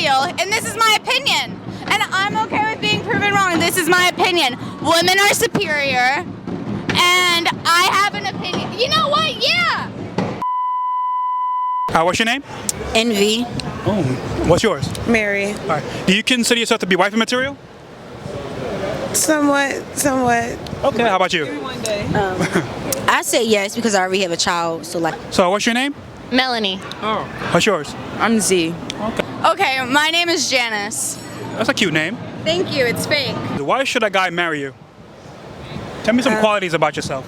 feel, and this is my opinion, and I'm okay with being proven wrong. This is my opinion. Women are superior, and I have an opinion. You know what? Yeah. What's your name? Envy. Oh, what's yours? Mary. All right. Do you consider yourself to be wifey material? Somewhat. Okay. How about you? One day. I say yes because I already have a child, so like. So, what's your name? Melanie. Oh. What's yours? I'm Z. Okay, my name is Janice. That's a cute name. Thank you. It's fake. Why should a guy marry you? Tell me some qualities about yourself.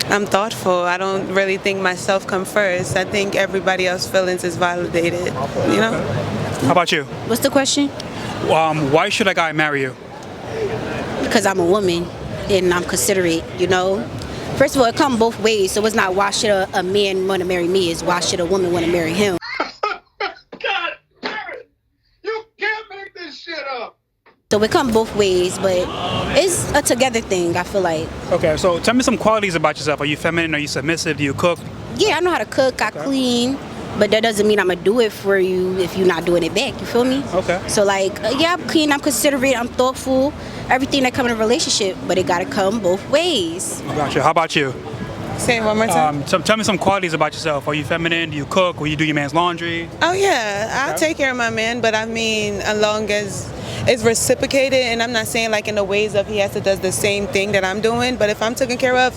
I'm thoughtful. I don't really think myself come first. I think everybody else's feelings is validated. You know? How about you? What's the question? Why should a guy marry you? Because I'm a woman and I'm considerate, you know? First of all, it comes both ways, so it's not why should a man want to marry me, it's why should a woman want to marry him. God damn it! You can't make this shit up! So it comes both ways, but it's a together thing, I feel like. Okay, so tell me some qualities about yourself. Are you feminine? Are you submissive? Do you cook? Yeah, I know how to cook, I clean, but that doesn't mean I'm going to do it for you if you're not doing it back, you feel me? Okay. So like, yeah, I'm clean, I'm considerate, I'm thoughtful, everything that comes in a relationship, but it got to come both ways. Gotcha. How about you? Say it one more time. Tell me some qualities about yourself. Are you feminine? Do you cook? Will you do your man's laundry? Oh yeah, I'll take care of my man, but I mean, as long as it's reciprocated, and I'm not saying like in the ways of he has to does the same thing that I'm doing, but if I'm taken care of,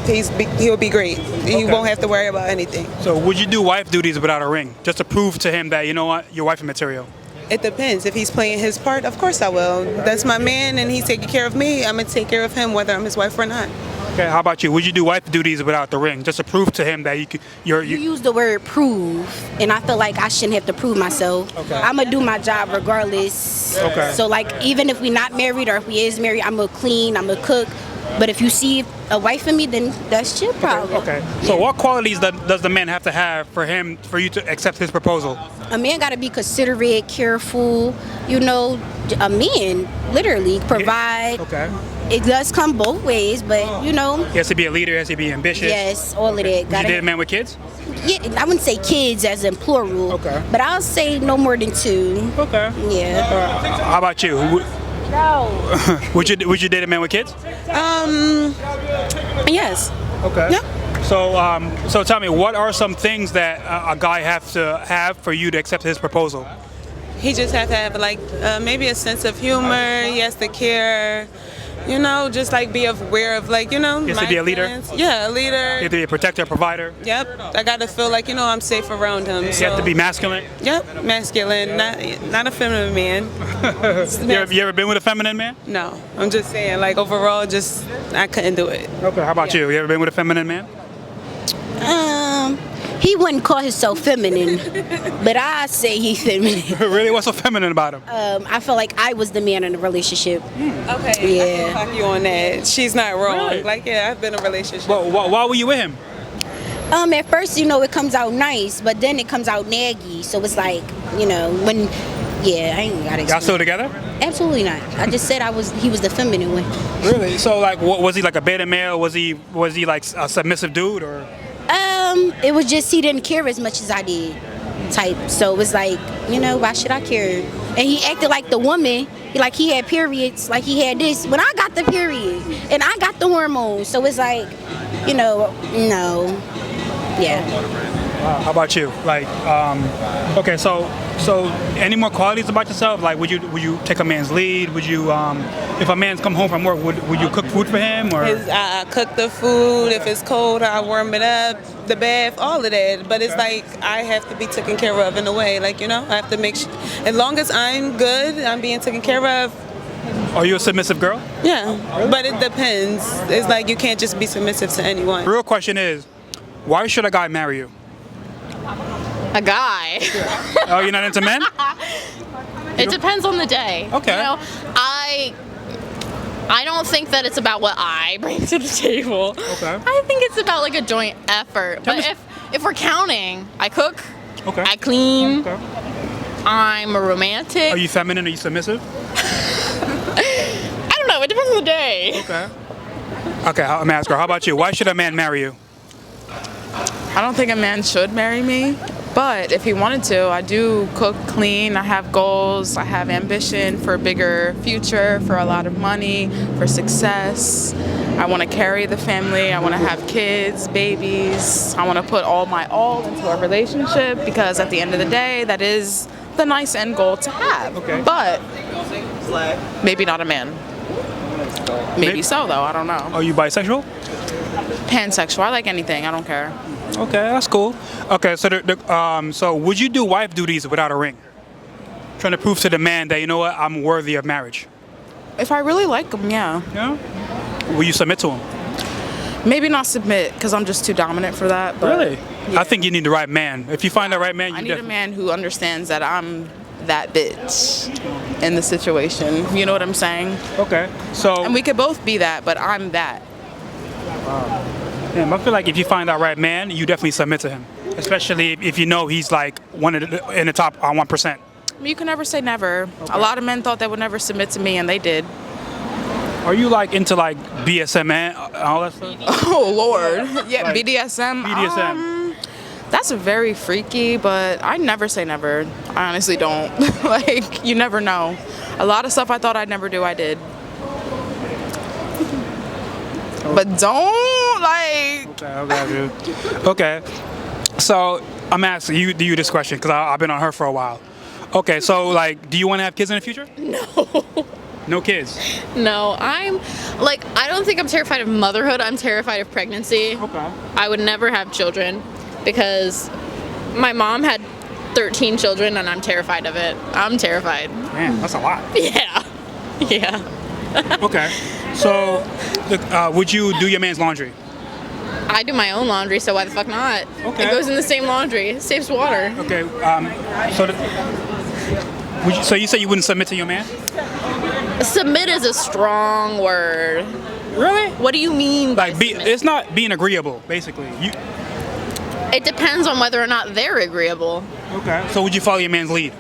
he'll be great. He won't have to worry about anything. So would you do wife duties without a ring, just to prove to him that, you know what, you're wifey material? It depends. If he's playing his part, of course I will. That's my man, and he's taking care of me. I'm gonna take care of him whether I'm his wife or not. Okay, how about you? Would you do wife duties without the ring, just to prove to him that You use the word prove, and I feel like I shouldn't have to prove myself. Okay. I'm gonna do my job regardless. Okay. So like, even if we're not married or if we is married, I'm gonna clean, I'm gonna cook. But if you see a wife in me, then that's your problem. Okay. So what qualities does the man have to have for you to accept his proposal? A man gotta be considerate, careful. You know, a man literally provide. Okay. It does come both ways, but you know. He has to be a leader. He has to be ambitious. Yes, all of that. Would you date a man with kids? Yeah, I wouldn't say kids as in plural. Okay. But I'll say no more than 2. Okay. Yeah. How about you? No. Would you date a man with kids? Yes. Okay. Yeah. So tell me, what are some things that a guy has to have for you to accept his proposal? He just have to have like maybe a sense of humor. He has to care. You know, just like be aware of like, you know. He has to be a leader? feelings. Yeah, a leader. You have to be a protector, provider. Yep. I got to feel like, you know, I'm safe around him. You have to be masculine. Yep, masculine, not a feminine man. You ever been with a feminine man? No, I'm just saying, like overall, just I couldn't do it. Okay. How about you? You ever been with a feminine man? He wouldn't call himself feminine, but I say he's feminine. Really? What's so feminine about him? I feel like I was the man in the relationship. Okay, Yeah. I can fuck you on that. She's not wrong. Really? Like, yeah, I've been in a relationship. Well, why were you with him? At first, you know, it comes out nice, but then it comes out naggy. So it's like, you know, when, yeah, I ain't got to Y'all still together? Absolutely not. I just said he was the feminine one. Really? So like, was he like a beta male? Was he like a submissive dude or? It was just he didn't care as much as I did, type. So it was like, you know, why should I care? And he acted like the woman, like he had periods, like he had this. When I got the period, and I got the hormones, so it's like, you know, no, yeah. How about you? Like, okay, so any more qualities about yourself? Like, would you take a man's lead? Would you, if a man's come home from work, would you cook food for him? Or I cook the food. If it's cold, I warm it up. The bath, all of that. But it's like I have to be taken care of in a way. Like, you know, I have to make sure. As long as I'm good, I'm being taken care of. Are you a submissive girl? Yeah, but it depends. It's like you can't just be submissive to anyone. The real question is, why should a guy marry you? A guy. Oh, you're not into men? It depends on the day. Okay. You know, I don't think that it's about what I bring to the table. Okay. I think it's about like a joint effort. Tell But me- if we're counting, I cook, Okay. I clean, Okay. I'm a romantic. Are you feminine? Are you submissive? I don't know, it depends on the day. Okay. Okay, I'm gonna ask her. How about you? Why should a man marry you? I don't think a man should marry me. But if he wanted to, I do cook, clean, I have goals, I have ambition for a bigger future, for a lot of money, for success. I want to carry the family, I want to have kids, babies. I want to put all my all into a relationship because at the end of the day, that is the nice end goal to have. Okay. But maybe not a man. Maybe so though, I don't know. Are you bisexual? Pansexual, I like anything, I don't care. Okay, that's cool. Okay, so so would you do wife duties without a ring? Trying to prove to the man that, you know what, I'm worthy of marriage. If I really like him, yeah. Yeah? Will you submit to him? Maybe not submit because I'm just too dominant for that. But Really? yeah. I think you need the right man. If you find the right man, I you need a definitely. man who understands that I'm that bitch in the situation. You know what I'm saying? Okay, so And we could both be that, but I'm that. I feel like if you find that right man, you definitely submit to him, especially if you know he's like in the top 1%. You can never say never. A lot of men thought they would never submit to me, and they did. Are you like into like BSM and all that stuff? Oh Lord, yeah, Like, BDSM. BDSM. That's very freaky, but I never say never. I honestly don't. Like, you never know. A lot of stuff I thought I'd never do, I did. But don't like. Okay, dude. Okay, so I'm asking you this question because I've been on her for a while. Okay, so like, do you want to have kids in the future? No. No kids. No, I don't think I'm terrified of motherhood. I'm terrified of pregnancy. Okay. I would never have children because my mom had 13 children and I'm terrified of it. I'm terrified. Man, that's a lot. Yeah. Yeah. Okay, so would you do your man's laundry? I do my own laundry, so why the fuck not? Okay. It goes in the same laundry. It saves water. Okay, so you say you wouldn't submit to your man? Submit is a strong word. Really? What do you mean by Like, submit? it's not being agreeable, basically. It depends on whether or not they're agreeable. Okay. So would you follow your man's lead?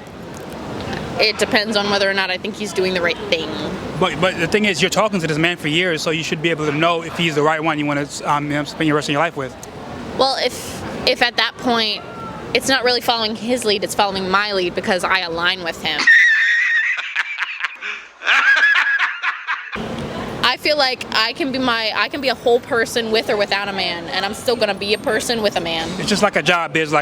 It depends on whether or not I think he's doing the right thing. But the thing is, you're talking to this man for years, so you should be able to know if he's the right one you want to spend your rest of your life with. Well, if at that point it's not really following his lead, it's following my lead because I align with him. I feel like I can be a whole person with or without a man, and I'm still gonna be a person with a man. It's just like a job. There's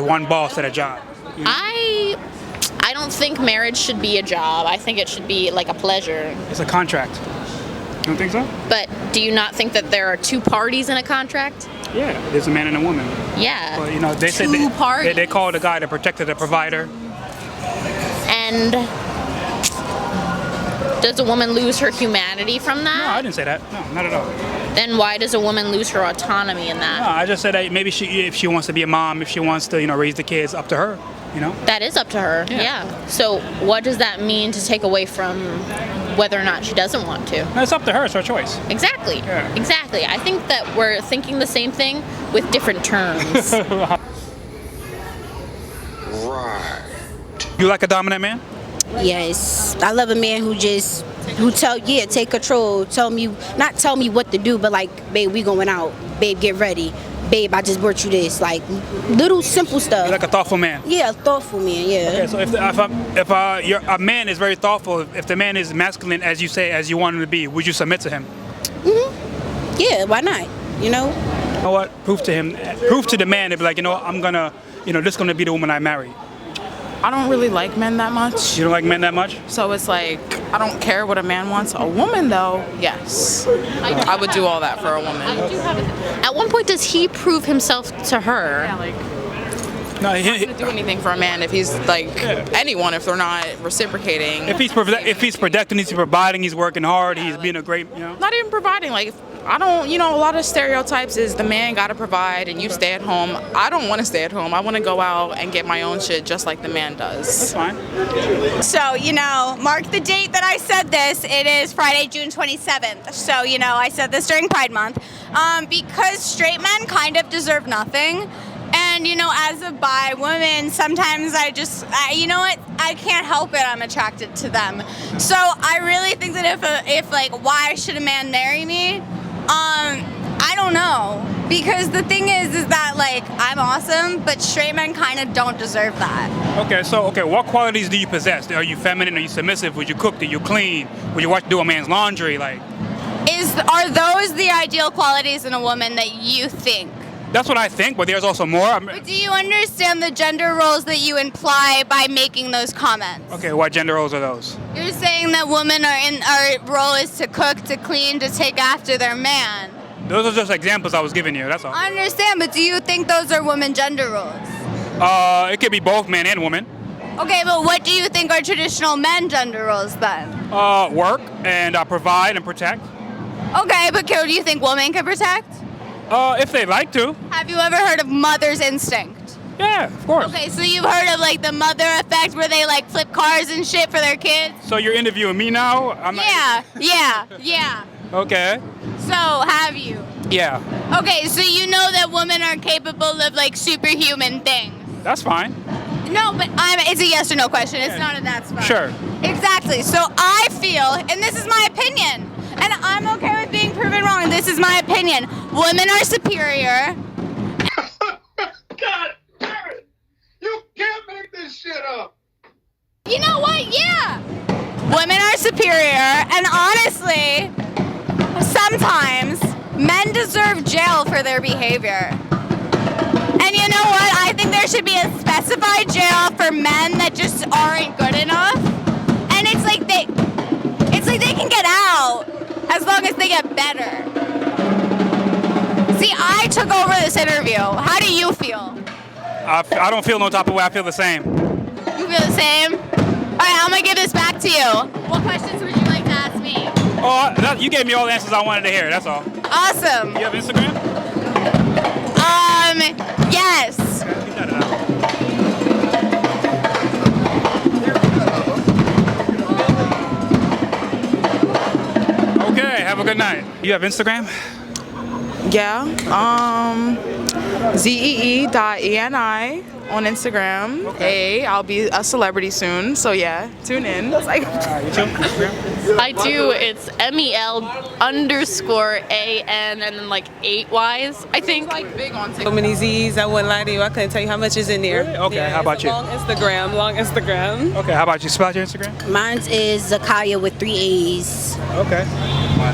one boss at a job. You know? I don't think marriage should be a job. I think it should be like a pleasure. It's a contract. You don't think so? But do you not think that there are two parties in a contract? Yeah. There's a man and a woman. Yeah. Well, you know, they say Two parties. they call the guy the protector, the provider. And does a woman lose her humanity from No, I that? didn't say that. No, not at all. Then why does a woman lose her autonomy in that? No, I just said that maybe if she wants to be a mom, if she wants to, raise the kids, up to her. You know. That is up to her. Yeah. Yeah. So what does that mean to take away from whether or not she doesn't want to? No, it's up to her. It's her choice. Exactly. Yeah. Exactly. I think that we're thinking the same thing with different terms. You like a dominant man? Yes, I love a man who take control, not tell me what to do, but like, babe, we going out, babe, get ready, babe, I just brought you this, like little simple stuff. You like a thoughtful man? Yeah, a thoughtful man. Yeah. Okay, so if a man is very thoughtful, if the man is masculine as you say, as you want him to be, would you submit to him? Yeah, why not? You know what? Prove to the man to be like, I'm gonna, this is gonna be the woman I marry. I don't really like men that much. You don't like men that much? So it's like, I don't care what a man wants. A woman, though, yes. I would do all that for a woman. At one point, does he prove himself to her? Yeah, like, No, I'm not gonna do anything for a man if he's like anyone if they're not reciprocating. if he's protecting, he's providing, he's working hard, he's being a great, Not even providing. Like, I don't, a lot of stereotypes is the man gotta provide and you stay at home. I don't want to stay at home. I want to go out and get my own shit just like the man does. That's fine. So, mark the date that I said this. It is Friday, June 27th. So, I said this during Pride Month. Because straight men kind of deserve nothing. And, as a bi woman, sometimes I can't help it. I'm attracted to them. So I really think that if why should a man marry me? I don't know. Because the thing is that like I'm awesome, but straight men kind of don't deserve that. Okay, what qualities do you possess? Are you feminine? Are you submissive? Would you cook? Do you clean? Would you do a man's laundry? Like, Are those the ideal qualities in a woman that you think? that's what I think, but there's also more. But do you understand the gender roles that you imply by making those comments? Okay, what gender roles are those? You're saying that women our role is to cook, to clean, to take after their man. Those are just examples I was giving you, that's all. I understand, but do you think those are women gender roles? It could be both man and woman. Okay, but what do you think are traditional men gender roles then? Work and provide and protect. Okay, but do you think women can protect? If they like to. Have you ever heard of mother's instinct? Yeah, of course. Okay, so you've heard of like the mother effect where they like flip cars and shit for their kids? So you're interviewing me now? Yeah. Okay. So have you? Yeah, Okay, so you know that women are capable of like superhuman things. that's fine. No, but it's a yes or no question. It's Yeah. not a that's fine. Sure. Exactly. So I feel, and this is my opinion, and I'm okay with being proven wrong. This is my opinion. Women are superior. God damn it! You can't make this shit up. You know what? Yeah. Women are superior, and honestly, sometimes men deserve jail for their behavior. And you know what? I think there should be a specified jail for men that just aren't good enough. And it's like they can get out as long as they get better. See, I took over this interview. How do you feel? I don't feel no type of way, I feel the same. You feel the same? All right, I'm gonna give this back to you. What questions would you like to ask me? You gave me all the answers I wanted to hear, that's all. Awesome. You have Instagram? Yes. Okay, have a good night. You have Instagram? Yeah. ZEE.ENI on Instagram. I'll be a celebrity soon, so yeah, tune in. You too? Instagram? I do. It's MEL_AN and then like 8 Ys, I think. Like big on So TikTok. many Z's, I wouldn't lie to you. I couldn't tell you how much is in there. Really? Okay, how about you? Long Instagram. Okay, how about you? Spell out your Instagram? Mine is Zakaya with 3 A's. Okay.